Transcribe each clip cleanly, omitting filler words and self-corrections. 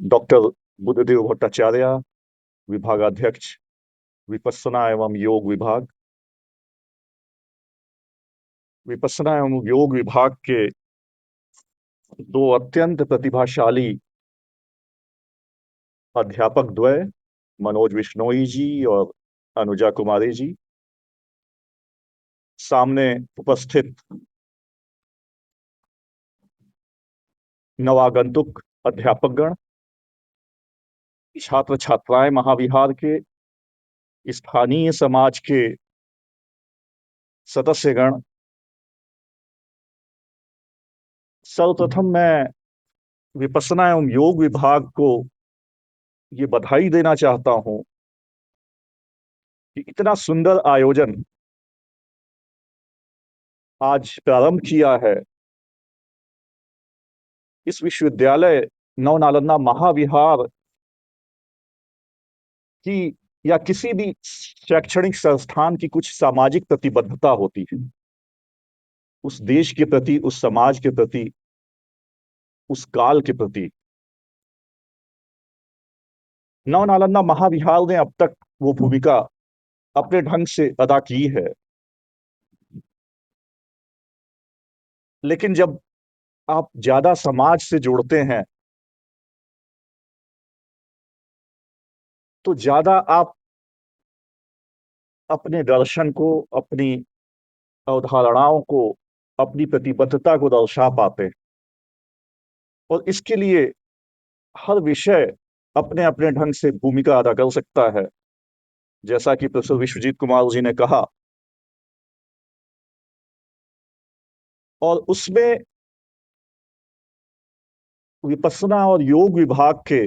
Doctor Buddhadev Bhattacharya, विभागाध्यक्ष, विपश्यना एवं योग विभाग। विपश्यना एवं योग विभाग के दो अत्यंत प्रतिभाशाली अध्यापक द्वय, मनोज विश्नोई जी और अनुजा कुमारी जी, सामने उपस्थित नवागंतुक अध्यापकगण, छात्र छात्राएं महाविहार के, स्थानीय समाज के सदस्यगण, सर्वप्रथम मैं विपश्यना एवं योग विभाग को ये बधाई देना चाहता हूं कि इतना सुंदर आयोजन आज प्रारंभ किया है। इस विश्वविद्यालय नवनालंदा महाविहार की या किसी भी शैक्षणिक संस्थान की कुछ सामाजिक प्रतिबद्धता होती है, उस देश के प्रति, उस समाज के प्रति, उस काल के प्रति। नवनालंदा महाविहार ने अब तक वो भूमिका अपने ढंग से अदा की है, लेकिन जब आप ज्यादा समाज से जुड़ते हैं तो ज्यादा आप अपने दर्शन को, अपनी अवधारणाओं को, अपनी प्रतिबद्धता को दर्शा पाते हैं। और इसके लिए हर विषय अपने अपने ढंग से भूमिका अदा कर सकता है। जैसा कि प्रोफेसर विश्वजीत कुमार जी ने कहा, और उसमें विपश्यना और योग विभाग के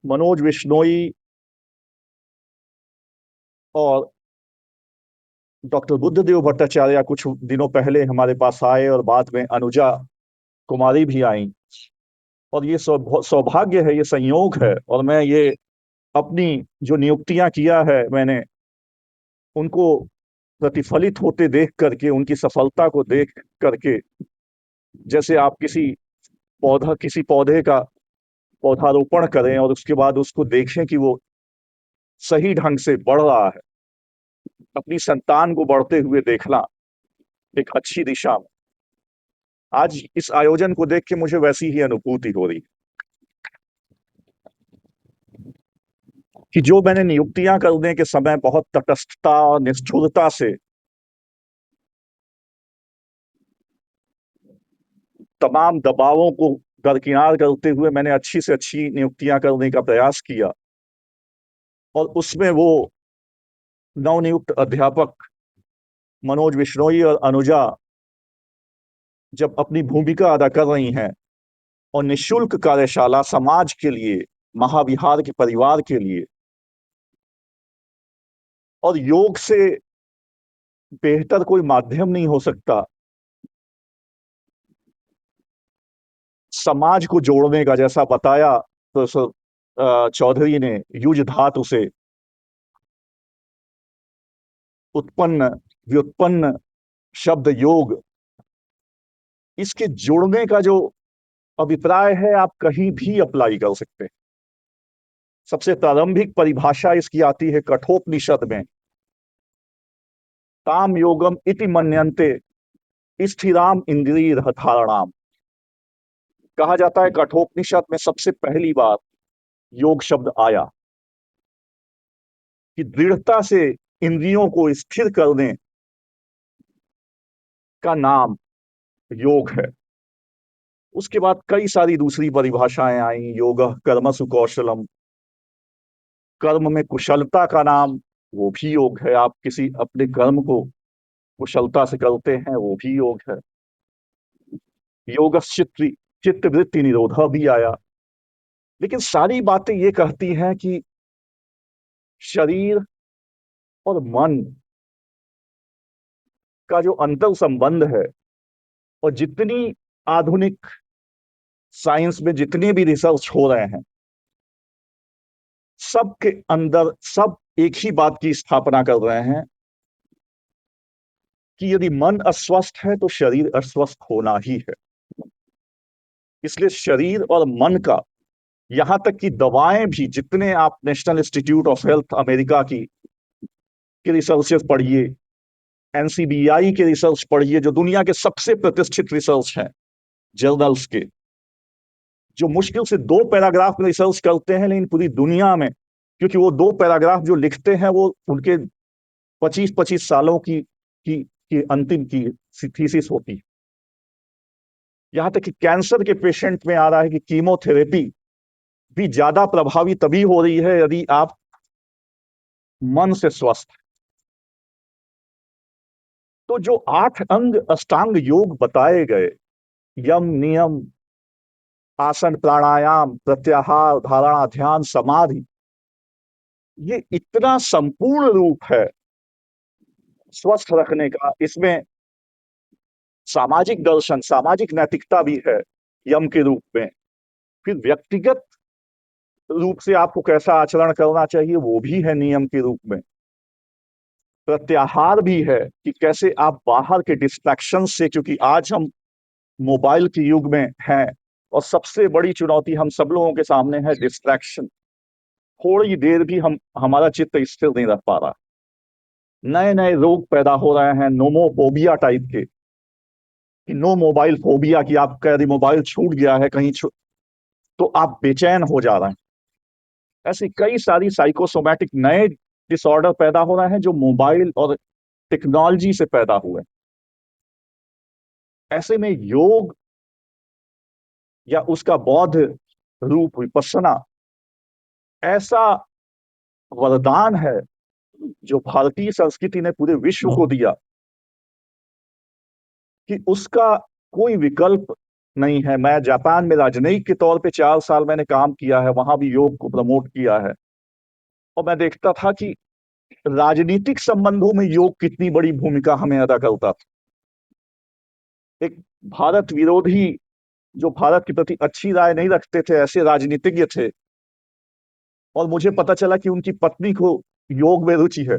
मनोज विश्नोई और डॉक्टर बुद्धदेव भट्टाचार्य कुछ दिनों पहले हमारे पास आए और बाद में अनुजा कुमारी भी आई। और ये सौभाग्य है, ये संयोग है, और मैं ये अपनी जो नियुक्तियां किया है मैंने उनको प्रतिफलित होते देख करके, उनकी सफलता को देख करके, जैसे आप किसी पौधे का पौधारोपण करें और उसके बाद उसको देखें कि वो सही ढंग से बढ़ रहा है, अपनी संतान को बढ़ते हुए देखना एक अच्छी दिशा में। आज इस आयोजन को देख के मुझे वैसी ही अनुभूति हो रही कि जो मैंने नियुक्तियां करने के समय बहुत तटस्थता और निष्ठुरता से तमाम दबावों को दरकिनार करते हुए मैंने अच्छी से अच्छी नियुक्तियां करने का प्रयास किया, और उसमें वो नवनियुक्त अध्यापक मनोज विश्नोई और अनुजा जब अपनी भूमिका अदा कर रही हैं और निशुल्क कार्यशाला समाज के लिए, महाविहार के परिवार के लिए, और योग से बेहतर कोई माध्यम नहीं हो सकता समाज को जोड़ने का, जैसा बताया प्रोफेसर चौधरी ने, युज धातु से उत्पन्न व्युत्पन्न शब्द योग, इसके जोड़ने का जो अभिप्राय है आप कहीं भी अप्लाई कर सकते हैं। सबसे प्रारंभिक परिभाषा इसकी आती है कठोपनिषद में, ताम योगम इति मन्यन्ते स्थिराम इंद्रिय धारणाम। कहा जाता है कठोपनिषद में सबसे पहली बार योग शब्द आया कि दृढ़ता से इंद्रियों को स्थिर करने का नाम योग है। उसके बाद कई सारी दूसरी परिभाषाएं आई, योग कर्मसु कौशलम, कर्म में कुशलता का नाम, वो भी योग है। आप किसी अपने कर्म को कुशलता से करते हैं, वो भी योग है। योग चित्त वृत्ति निरोधा भी आया। लेकिन सारी बातें ये कहती हैं कि शरीर और मन का जो अंतर संबंध है, और जितनी आधुनिक साइंस में जितने भी रिसर्च हो रहे हैं, सबके अंदर सब एक ही बात की स्थापना कर रहे हैं कि यदि मन अस्वस्थ है तो शरीर अस्वस्थ होना ही है। इसलिए शरीर और मन का, यहां तक कि दवाएं भी, जितने आप national institute of health America की रिसर्चेस पढ़िए, एनसीबीआई के रिसर्च पढ़िए, जो दुनिया के सबसे प्रतिष्ठित रिसर्च हैं जर्नल्स के, जो मुश्किल से 2 पैराग्राफ में रिसर्च करते हैं, लेकिन पूरी दुनिया में, क्योंकि वो 2 पैराग्राफ जो लिखते हैं वो उनके 25-25 सालों की अंतिम की थीसिस होती है। यहां तक कि कैंसर के पेशेंट में आ रहा है कि कीमोथेरेपी भी ज्यादा प्रभावी तभी हो रही है यदि आप मन से स्वस्थ। तो जो 8 अंग अष्टांग योग बताए गए, यम नियम, आसन, प्राणायाम, प्रत्याहार, धारणा, ध्यान, समाधि, ये इतना संपूर्ण रूप है स्वस्थ रखने का। इसमें सामाजिक दर्शन, सामाजिक नैतिकता भी है यम के रूप में। फिर व्यक्तिगत रूप से आपको कैसा आचरण करना चाहिए वो भी है नियम के रूप में। प्रत्याहार भी है कि कैसे आप बाहर के डिस्ट्रैक्शन से, क्योंकि आज हम मोबाइल के युग में हैं और सबसे बड़ी चुनौती हम सब लोगों के सामने है डिस्ट्रैक्शन। थोड़ी देर भी हमारा चित्त स्थिर नहीं रह पा रहा। नए नए रोग पैदा हो रहे हैं, नोमोफोबिया टाइप के, कि नो मोबाइल फोबिया, कि आपका यदि मोबाइल छूट गया है कहीं तो आप बेचैन हो जा रहे हैं। ऐसी कई सारी साइकोसोमैटिक नए डिसऑर्डर पैदा हो रहे हैं जो मोबाइल और टेक्नोलॉजी से पैदा हुए। ऐसे में योग या उसका बौद्ध रूप विपස්සना ऐसा वरदान है जो भारतीय संस्कृति ने पूरे विश्व को दिया, कि उसका कोई विकल्प नहीं है। मैं जापान में राजनयिक के तौर पे 4 साल मैंने काम किया है, वहां भी योग को प्रमोट किया है, और मैं देखता था कि राजनीतिक संबंधों में योग कितनी बड़ी भूमिका हमें अदा करता था। एक भारत विरोधी, जो भारत के प्रति अच्छी राय नहीं रखते थे, ऐसे राजनीतिज्ञ थे, और मुझे पता चला कि उनकी पत्नी को योग में रुचि है,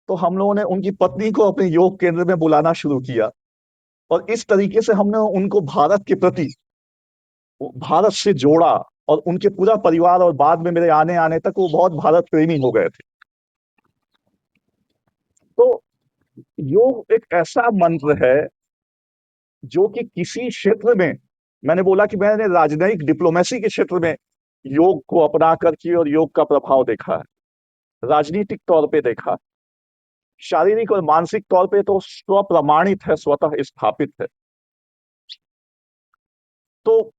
तो हम लोगों ने उनकी पत्नी को अपने योग केंद्र में बुलाना शुरू किया, और इस तरीके से हमने उनको भारत के प्रति, भारत से जोड़ा, और उनके पूरा परिवार और बाद में मेरे आने आने तक वो बहुत भारत प्रेमी हो गए थे। तो योग एक ऐसा मंत्र है जो कि किसी क्षेत्र में, मैंने बोला कि मैंने राजनयिक डिप्लोमेसी के क्षेत्र में योग को अपना करके और योग का प्रभाव देखा है, राजनीतिक तौर पे देखा, शारीरिक और मानसिक तौर पे तो स्वप्रमाणित है, स्वतः स्थापित है। तो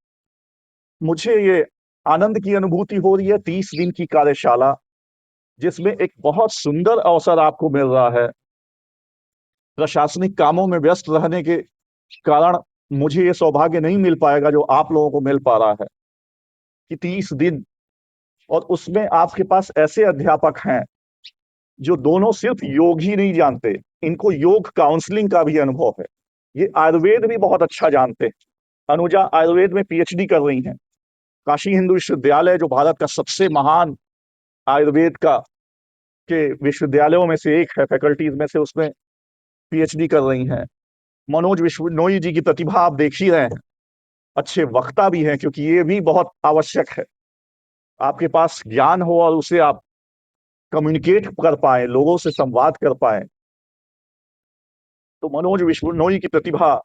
मुझे ये आनंद की अनुभूति हो रही है 30 दिन की कार्यशाला, जिसमें एक बहुत सुंदर अवसर आपको मिल रहा है। प्रशासनिक कामों में व्यस्त रहने के कारण मुझे ये सौभाग्य नहीं मिल पाएगा जो आप लोगों को मिल पा रहा है, कि 30 दिन, और उसमें आपके पास ऐसे अध्यापक हैं जो दोनों सिर्फ योग ही नहीं जानते, इनको योग काउंसलिंग का भी अनुभव है। ये आयुर्वेद भी बहुत अच्छा जानते हैं। अनुजा आयुर्वेद में पीएचडी कर रही हैं। काशी हिंदू विश्वविद्यालय, जो भारत का सबसे महान आयुर्वेद का के विश्वविद्यालयों में से एक है, फैकल्टीज में से, उसमें पीएचडी कर रही हैं। मनोज विश्वनोई जी की प्रतिभा आप देख ही रहे हैं, अच्छे वक्ता भी हैं, क्योंकि ये भी बहुत आवश्यक है, आपके पास ज्ञान हो और उसे आप कम्युनिकेट कर पाए, लोगों से संवाद कर पाए। तो मनोज विश्वनोई की प्रतिभा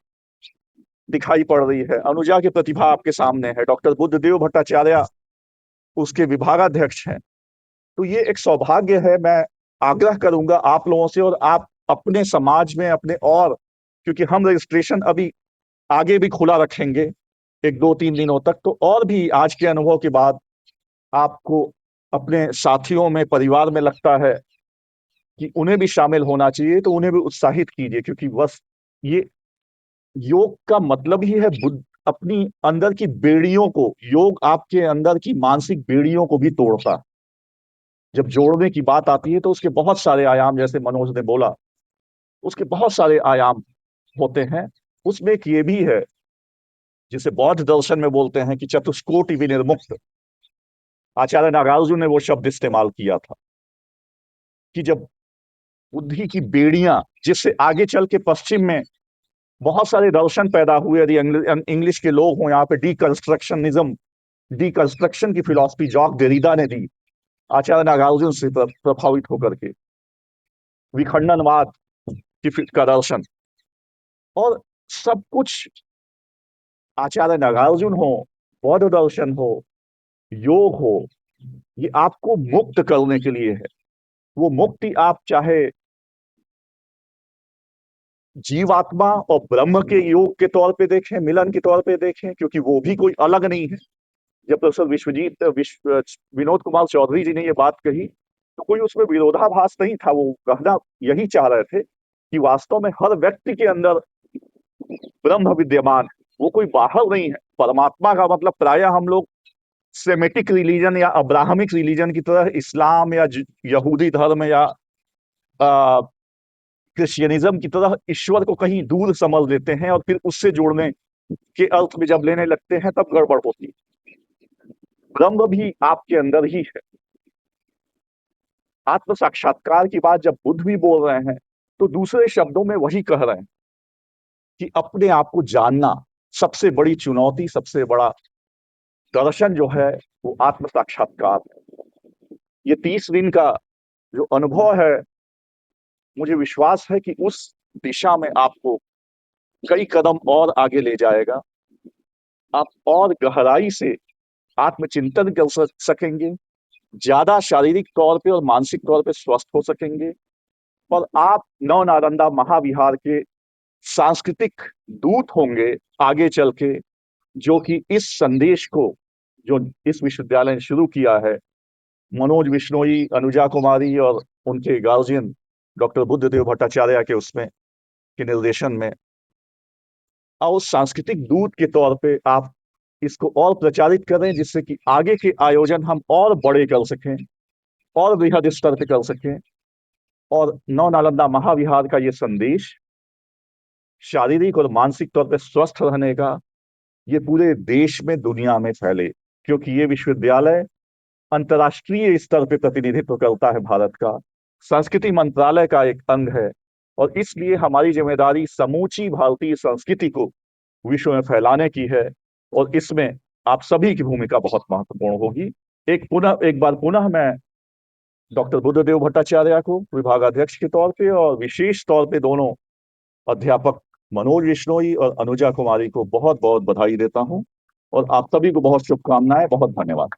दिखाई पड़ रही है, अनुजा की प्रतिभा आपके सामने है, डॉक्टर बुद्धदेव भट्टाचार्य उसके विभागाध्यक्ष हैं। तो ये एक सौभाग्य है। मैं आग्रह करूंगा आप लोगों से, और आप अपने समाज में अपने, और क्योंकि हम रजिस्ट्रेशन अभी आगे भी खुला रखेंगे 1-2-3 दिनों तक, तो और भी आज के अनुभव के बाद आपको अपने साथियों में, परिवार में लगता है कि उन्हें भी शामिल होना चाहिए, तो उन्हें भी उत्साहित कीजिए, क्योंकि बस ये योग का मतलब ही है अपनी अंदर की बेड़ियों को, योग आपके अंदर की मानसिक बेड़ियों को भी तोड़ता है। जब जोड़ने की बात आती है तो उसके बहुत सारे आयाम, जैसे मनोज ने बोला, उसके बहुत सारे आयाम होते हैं। उसमें एक ये भी है, जिसे बौद्ध दर्शन में बोलते हैं कि चतुष्कोटि विनिर्मुक्त। आचार्य नागार्जुन ने वो शब्द इस्तेमाल किया था कि जब बुद्धि की बेड़ियां, जिससे आगे चल के पश्चिम में बहुत सारे दर्शन पैदा हुए। यदि इंग्लिश के लोग हों यहाँ पे, डीकंस्ट्रक्शनिज्म, डीकंस्ट्रक्शन की फिलॉसफी जॉक डेरिडा ने दी, आचार्य नागार्जुन से प्रभावित होकर के, विखंडनवाद का दर्शन, और सब कुछ आचार्य नागार्जुन हो, बौद्ध दर्शन हो, योग हो, ये आपको मुक्त करने के लिए है। वो मुक्ति आप चाहे जीवात्मा और ब्रह्म के योग के तौर पे देखें, मिलन के तौर पे देखें, क्योंकि वो भी कोई अलग नहीं है। जब प्रोफेसर विनोद कुमार चौधरी जी ने ये बात कही तो कोई उसमें विरोधाभास नहीं था। वो कहना यही चाह रहे थे कि वास्तव में हर व्यक्ति के अंदर ब्रह्म विद्यमान है, वो कोई बाहर नहीं है। परमात्मा का मतलब प्रायः हम लोग सेमेटिक रिलीजन या अब्राहमिक रिलीजन की तरह, इस्लाम या यहूदी धर्म या क्रिश्चियनिज्म की तरह ईश्वर को कहीं दूर समझ लेते हैं, और फिर उससे जोड़ने के अर्थ में जब लेने लगते हैं तब गड़बड़ होती है। ब्रह्म भी आपके अंदर ही है। आत्म साक्षात्कार की बात जब बुद्ध भी बोल रहे हैं तो दूसरे शब्दों में वही कह रहे हैं कि अपने आप को जानना सबसे बड़ी चुनौती, सबसे बड़ा दर्शन जो है वो आत्म साक्षात्कार है। ये 30 दिन का जो अनुभव है, मुझे विश्वास है कि उस दिशा में आपको कई कदम और आगे ले जाएगा। आप और गहराई से आत्मचिंतन कर सकेंगे, ज्यादा शारीरिक तौर पे और मानसिक तौर पे स्वस्थ हो सकेंगे, और आप नव नालंदा महाविहार के सांस्कृतिक दूत होंगे आगे चल के, जो कि इस संदेश को, जो इस विश्वविद्यालय ने शुरू किया है, मनोज विश्नोई, अनुजा कुमारी और उनके गार्जियन डॉक्टर बुद्धदेव भट्टाचार्य के उसमें के निर्देशन में, और सांस्कृतिक दूत के तौर पे आप इसको और प्रचारित करें, जिससे कि आगे के आयोजन हम और बड़े कर सकें, और बृहद स्तर पे कर सकें। और नव नालंदा महाविहार का ये संदेश शारीरिक और मानसिक तौर पे स्वस्थ रहने का, ये पूरे देश में, दुनिया में फैले, क्योंकि ये विश्वविद्यालय अंतर्राष्ट्रीय स्तर पे प्रतिनिधित्व करता है भारत का, संस्कृति मंत्रालय का एक अंग है, और इसलिए हमारी जिम्मेदारी समूची भारतीय संस्कृति को विश्व में फैलाने की है, और इसमें आप सभी की भूमिका बहुत महत्वपूर्ण होगी। एक बार पुनः मैं डॉक्टर बुद्धदेव भट्टाचार्य को विभागाध्यक्ष के तौर पे, और विशेष तौर पे दोनों अध्यापक मनोज विश्नोई और अनुजा कुमारी को बहुत बहुत बधाई देता हूं, और आप सभी को बहुत शुभकामनाएं, बहुत धन्यवाद।